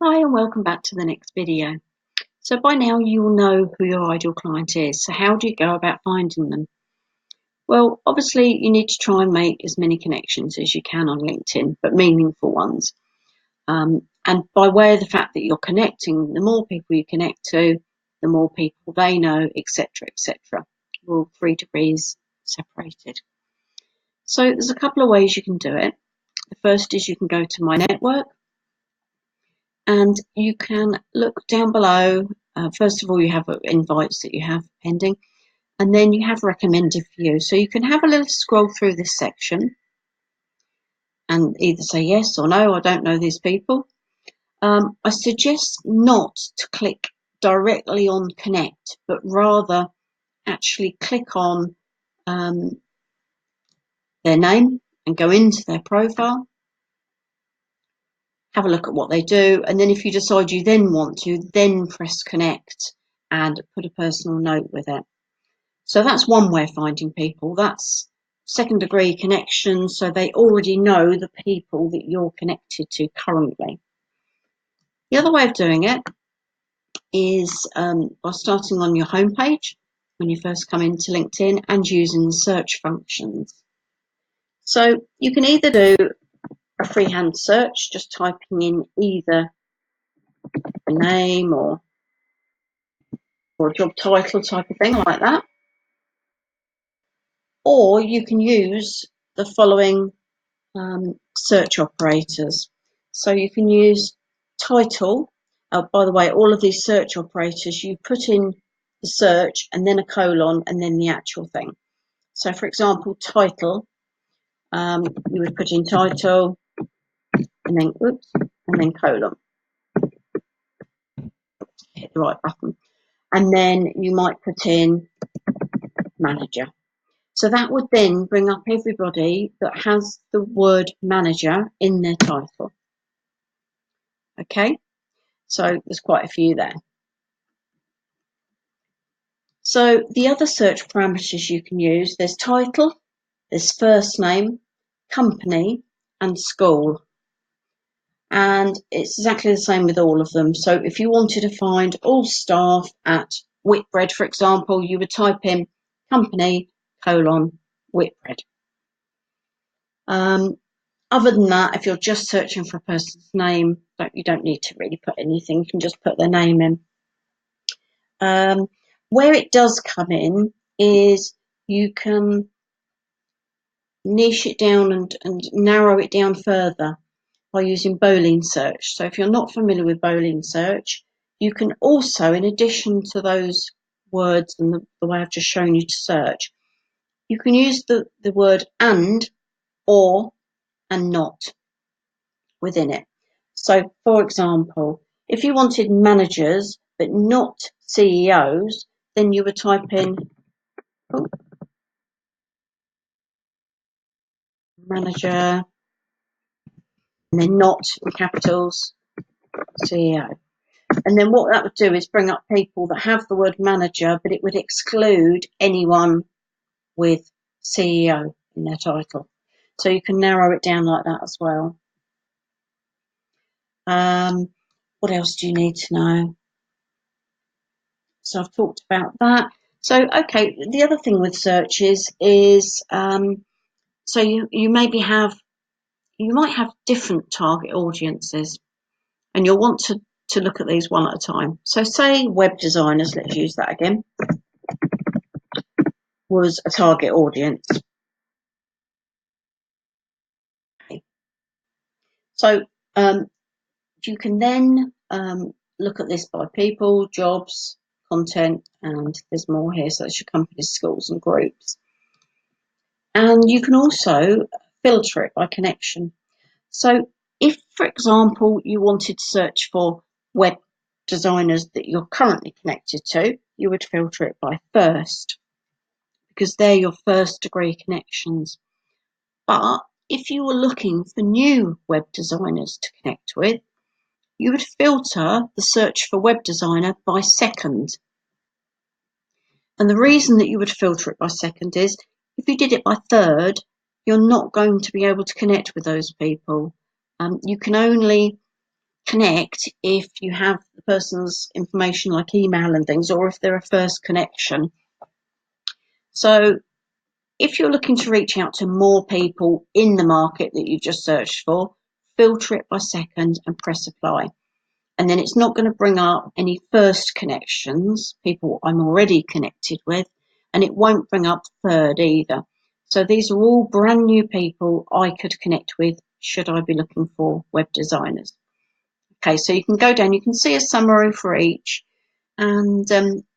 Hi and welcome back to the next video. So by now you will know who your ideal client is. So how do you go about finding them? Well, obviously you need to try and make as many connections as you can on LinkedIn, but meaningful ones. And by way of the fact that you're connecting, the more people you connect to, the more people they know, etc., etc. We're all 3 degrees separated. So there's a couple of ways you can do it. The first is you can go to My Network. And you can look down below. First of all, you have invites that you have pending, and then you have recommended for you. So you can have a little scroll through this section and either say yes or no, I don't know these people. I suggest not to click directly on connect, but rather actually click on their name and go into their profile. Have a look at what they do, and then if you decide you then want to, then press connect and put a personal note with it. So that's one way of finding people. That's second degree connection, so they already know the people that you're connected to currently. The other way of doing it is by starting on your homepage when you first come into LinkedIn and using the search functions. So you can either do a freehand search, just typing in either a name or a job title type of thing like that. Or you can use the following search operators. So you can use title. By the way, all of these search operators, you put in the search and then a colon and then the actual thing. So for example, title, you would put in title and then colon. Hit the right button. And then you might put in manager. So that would then bring up everybody that has the word manager in their title. Okay, so there's quite a few there. So the other search parameters you can use, there's title, there's first name, company, and school. And it's exactly the same with all of them. So if you wanted to find all staff at Whitbread, for example, you would type in company, Whitbread. Other than that, if you're just searching for a person's name, you don't need to really put anything. You can just put their name in. Where it does come in is you can niche it down and narrow it down further by using Boolean search. So if you're not familiar with Boolean search, you can also, in addition to those words and the way I've just shown you to search, you can use the word and, or, and not within it. So for example, if you wanted managers but not CEOs, then you would type in manager and then not in capitals CEO. And then what that would do is bring up people that have the word manager, but it would exclude anyone with CEO in their title. So you can narrow it down like that as well. What else do you need to know? So I've talked about that. So, okay, the other thing with searches is, so you might have different target audiences, and you'll want to look at these one at a time. So say web designers, let's use that again, was a target audience. Okay. So you can then look at this by people, jobs, content, and there's more here. So it's your companies, schools, and groups. And you can also filter it by connection. So if, for example, you wanted to search for web designers that you're currently connected to, you would filter it by first, because they're your first degree connections. But if you were looking for new web designers to connect with, you would filter the search for web designer by second. And the reason that you would filter it by second is if you did it by third, you're not going to be able to connect with those people. You can only connect if you have the person's information like email and things, or if they're a first connection. So if you're looking to reach out to more people in the market that you've just searched for, filter it by second and press apply. And then it's not going to bring up any first connections, people I'm already connected with, and it won't bring up third either. So these are all brand new people I could connect with should I be looking for web designers. Okay, so you can go down, you can see a summary for each, and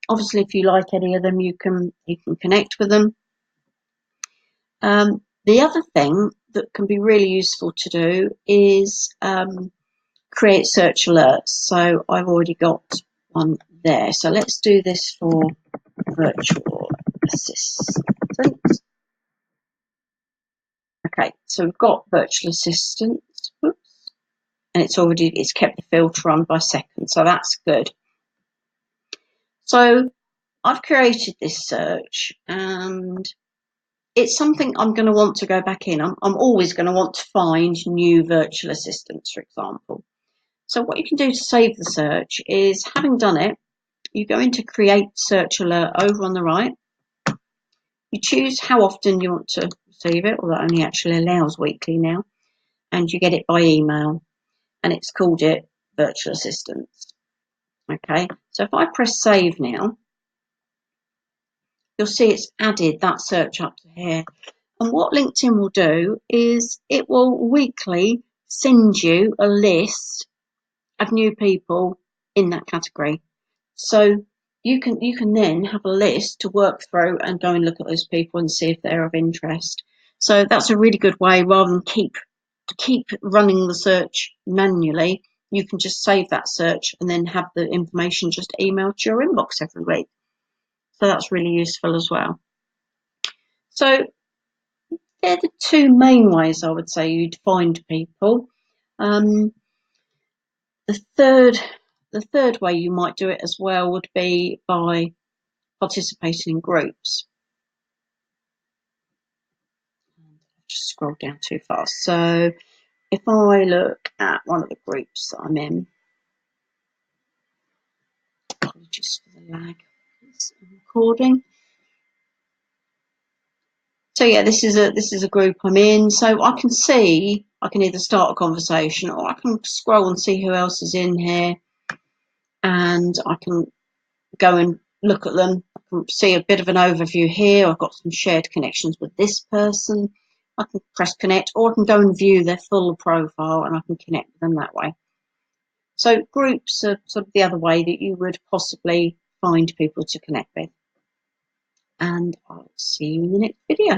obviously if you like any of them, you can connect with them. The other thing that can be really useful to do is create search alerts. So I've already got one there. So let's do this for virtual assistant. Okay, so we've got virtual assistant. Oops. And it's kept the filter on by second, so that's good. So I've created this search, and it's something I'm going to want to go back in. I'm always going to want to find new virtual assistants, for example. So what you can do to save the search is, having done it, you go into create search alert over on the right. You choose how often you want to receive it, or that only actually allows weekly now, and you get it by email, and it's called it virtual assistants. Okay, so if I press save now, you'll see it's added that search up to here. And what LinkedIn will do is it will weekly send you a list of new people in that category. So you can then have a list to work through and go and look at those people and see if they're of interest. So that's a really good way, rather than keep running the search manually. You can just save that search and then have the information just emailed to your inbox every week. So that's really useful as well. So they're the two main ways I would say you'd find people. The third way you might do it as well would be by participating in groups. Just scroll down too fast. So if I look at one of the groups that I'm in, apologies for the lag, it's recording. So yeah, this is a group I'm in. So I can either start a conversation, or I can scroll and see who else is in here, and I can go and look at them. I can see a bit of an overview here. I've got some shared connections with this person. I can press connect, or I can go and view their full profile, and I can connect with them that way. So groups are sort of the other way that you would possibly find people to connect with. And I'll see you in the next video.